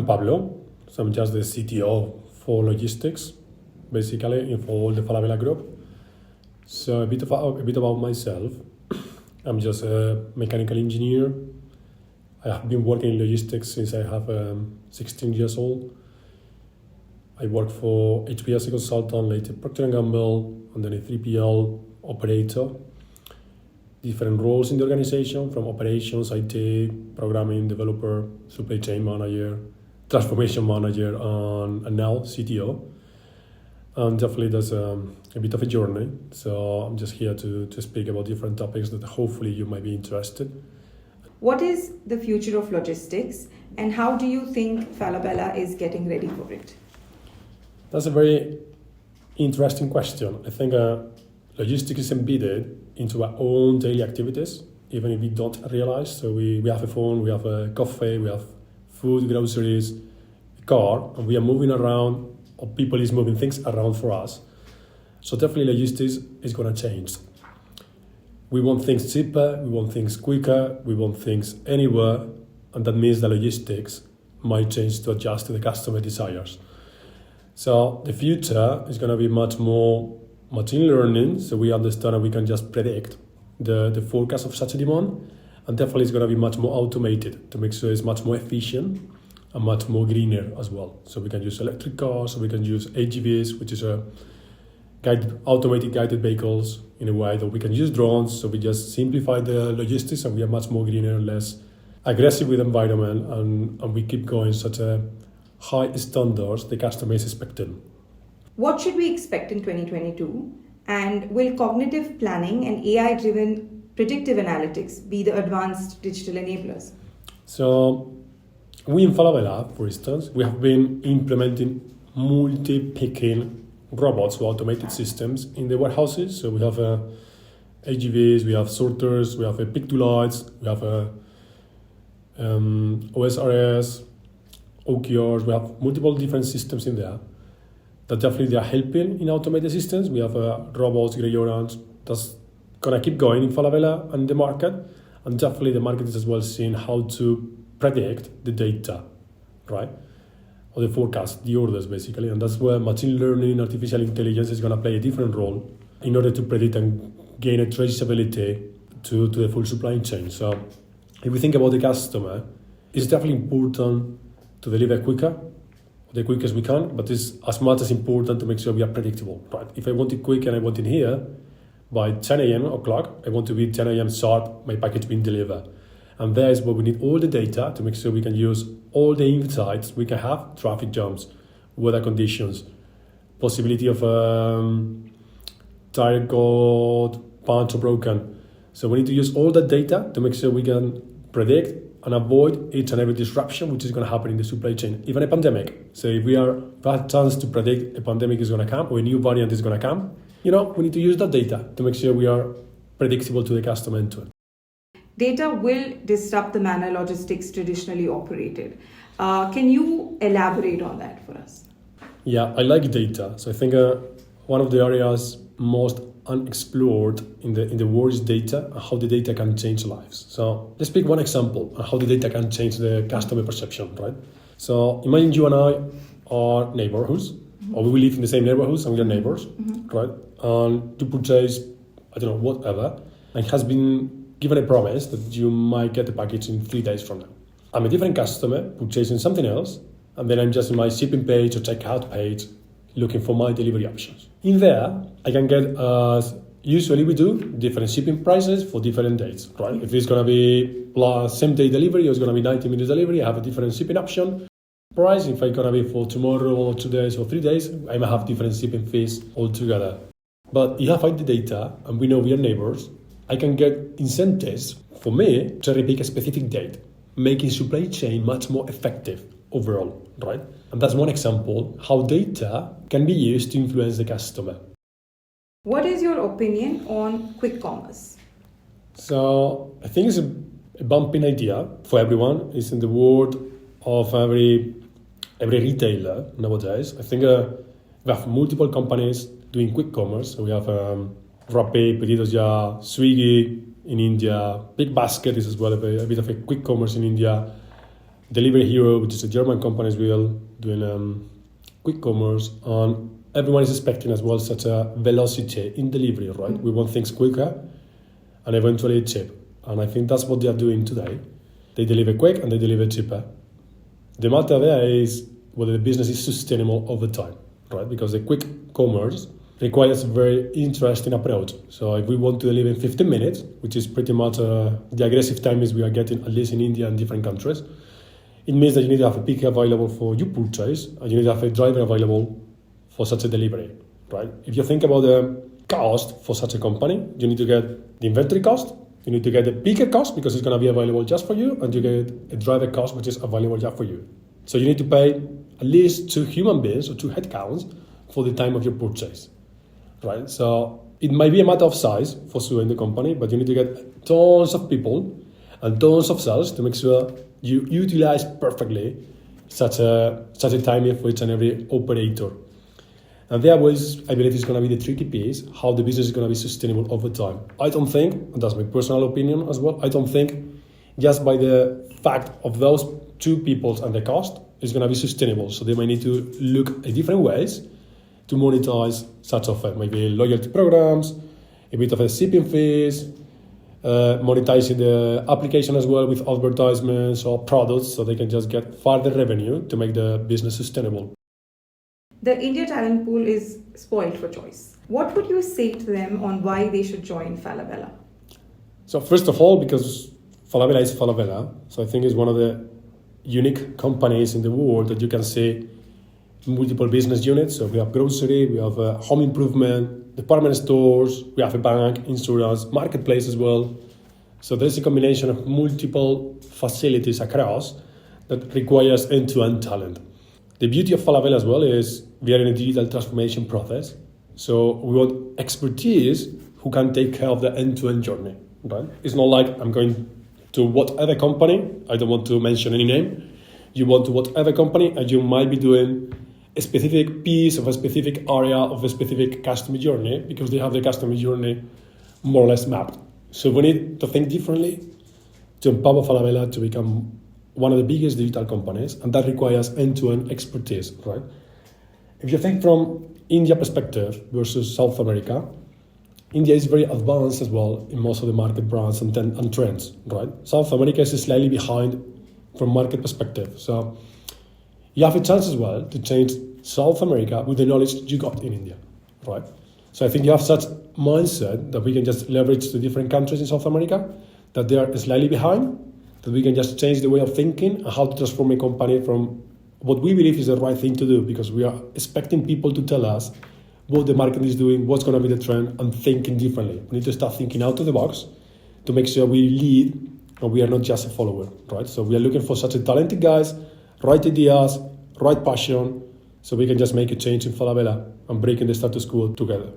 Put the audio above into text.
I'm Pablo, so I'm just the CTO for logistics, basically, for all the Falabella group. So a bit about myself. I'm just a mechanical engineer. I have been working in logistics since I have 16 years old. I worked for HP as a consultant, later Procter & Gamble, and then a 3PL operator. Different roles in the organization, from operations, IT, programming, developer, supply chain manager, transformation manager, and now CTO. And definitely that's a bit of a journey. So I'm just here to speak about different topics that hopefully you might be interested. What is the future of logistics, and how do you think Falabella is getting ready for it? That's a very interesting question. I think logistics is embedded into our own daily activities, even if we don't realize. So we have a phone, we have a coffee, we have food, groceries, a car, and we are moving around, or people is moving things around for us. So definitely logistics is going to change. We want things cheaper, we want things quicker, we want things anywhere, and that means the logistics might change to adjust to the customer desires. So the future is going to be much more machine learning, so we understand and we can just predict the forecast of such a demand, and definitely it's going to be much more automated to make sure it's much more efficient and much more greener as well. So we can use electric cars, so we can use AGVs, which is automated guided vehicles, in a way that we can use drones, so we just simplify the logistics and we are much more greener, less aggressive with the environment, and we keep going such a high standards the customer is expecting. What should we expect in 2022? And will cognitive planning and AI-driven predictive analytics be the advanced digital enablers? So we in Falabella, for instance, we have been implementing multi-picking robots or automated systems in the warehouses. So we have AGVs, we have sorters, we have pick-to-lights, we have OSRS, OKRs, we have multiple different systems in there that definitely they are helping in automated systems. We have robots, grey orange, that's gonna keep going in Falabella and the market. And definitely the market is as well seeing how to predict the data, right? Or the forecast, the orders basically. And that's where machine learning, artificial intelligence is gonna play a different role in order to predict and gain a traceability to the full supply chain. So if we think about the customer, it's definitely important to deliver quicker, the quickest we can, but it's as much as important to make sure we are predictable, right? If I want it quick and I want it here, by 10 a.m. o'clock, I want to be 10 a.m. sharp, my package being delivered. And there is where we need all the data to make sure we can use all the insights we can have, traffic jams, weather conditions, possibility of tire got punched or broken. So we need to use all that data to make sure we can predict and avoid each and every disruption which is going to happen in the supply chain, even a pandemic. So if we have a chance to predict a pandemic is going to come or a new variant is going to come, we need to use that data to make sure we are predictable to the customer end to end. Data will disrupt the manner logistics traditionally operated. Can you elaborate on that for us? Yeah, I like data. So I think one of the areas most unexplored in the world is data and how the data can change lives. So let's pick one example on how the data can change the customer perception, right? So imagine you and I are neighborhoods, or we live in the same neighborhoods and we are neighbors, right? And to purchase, whatever, and has been given a promise that you might get the package in 3 days from now. I'm a different customer purchasing something else, and then I'm just in my shipping page or checkout page looking for my delivery options. In there, I can get, usually we do, different shipping prices for different dates, right? If it's gonna be same day delivery or it's gonna be 90 minutes delivery, I have a different shipping option. Price, if it's gonna be for tomorrow or 2 days or 3 days, I might have different shipping fees altogether. But if I find the data and we know we are neighbors, I can get incentives for me to repick a specific date, making supply chain much more effective overall, right? And that's one example how data can be used to influence the customer. What is your opinion on quick commerce? So I think it's a bumping idea for everyone. It's in the world of every retailer nowadays. I think we have multiple companies doing quick commerce. So we have Rappi, Pedidos Ya, Swiggy in India. Big Basket is as well a bit of a quick commerce in India. Delivery Hero, which is a German company as well, doing quick commerce, and everyone is expecting as well such a velocity in delivery, right? We want things quicker and eventually cheap. And I think that's what they are doing today. They deliver quick and they deliver cheaper. The matter there is whether the business is sustainable over time, right? Because the quick commerce requires a very interesting approach. So if we want to deliver in 15 minutes, which is pretty much the aggressive times we are getting, at least in India and different countries, it means that you need to have a picker available for your purchase and you need to have a driver available for such a delivery, right? If you think about the cost for such a company, you need to get the inventory cost, you need to get the picker cost because it's going to be available just for you, and you get a driver cost which is available just for you. So you need to pay at least 2 human beings or 2 headcounts for the time of your purchase, right? So it might be a matter of size for sure in the company, but you need to get tons of people and tons of cells to make sure you utilize perfectly such a timing for each and every operator. And there was, I believe, is going to be the tricky piece, how the business is going to be sustainable over time. I don't think, and that's my personal opinion as well, I don't think just by the fact of those 2 people and the cost is going to be sustainable. So they might need to look at different ways to monetize such of maybe loyalty programs, a bit of a shipping fees, monetizing the application as well with advertisements or products so they can just get further revenue to make the business sustainable. The India talent pool is spoiled for choice. What would you say to them on why they should join Falabella? So first of all, because Falabella is Falabella, so I think it's one of the unique companies in the world that you can see multiple business units. So we have grocery, we have home improvement, department stores, we have a bank, insurance, marketplace as well. So there's a combination of multiple facilities across that requires end-to-end talent. The beauty of Falabella as well is we are in a digital transformation process. So we want expertise who can take care of the end-to-end journey, right? It's not like I'm going to whatever company, I don't want to mention any name, you want to whatever company and you might be doing a specific piece of a specific area of a specific customer journey because they have the customer journey more or less mapped. So we need to think differently to empower Falabella to become one of the biggest digital companies, and that requires end-to-end expertise, right? If you think from India perspective versus South America, India is very advanced as well in most of the market brands and trends, right? South America is slightly behind from market perspective. So you have a chance as well to change South America with the knowledge you got in India, right? So I think you have such mindset that we can just leverage the different countries in South America that they are slightly behind, that we can just change the way of thinking and how to transform a company from what we believe is the right thing to do, because we are expecting people to tell us what the market is doing, what's going to be the trend, and thinking differently. We need to start thinking out of the box to make sure we lead and we are not just a follower, right? So we are looking for such a talented guys, right ideas, right passion, so we can just make a change in Falabella and breaking the status quo together.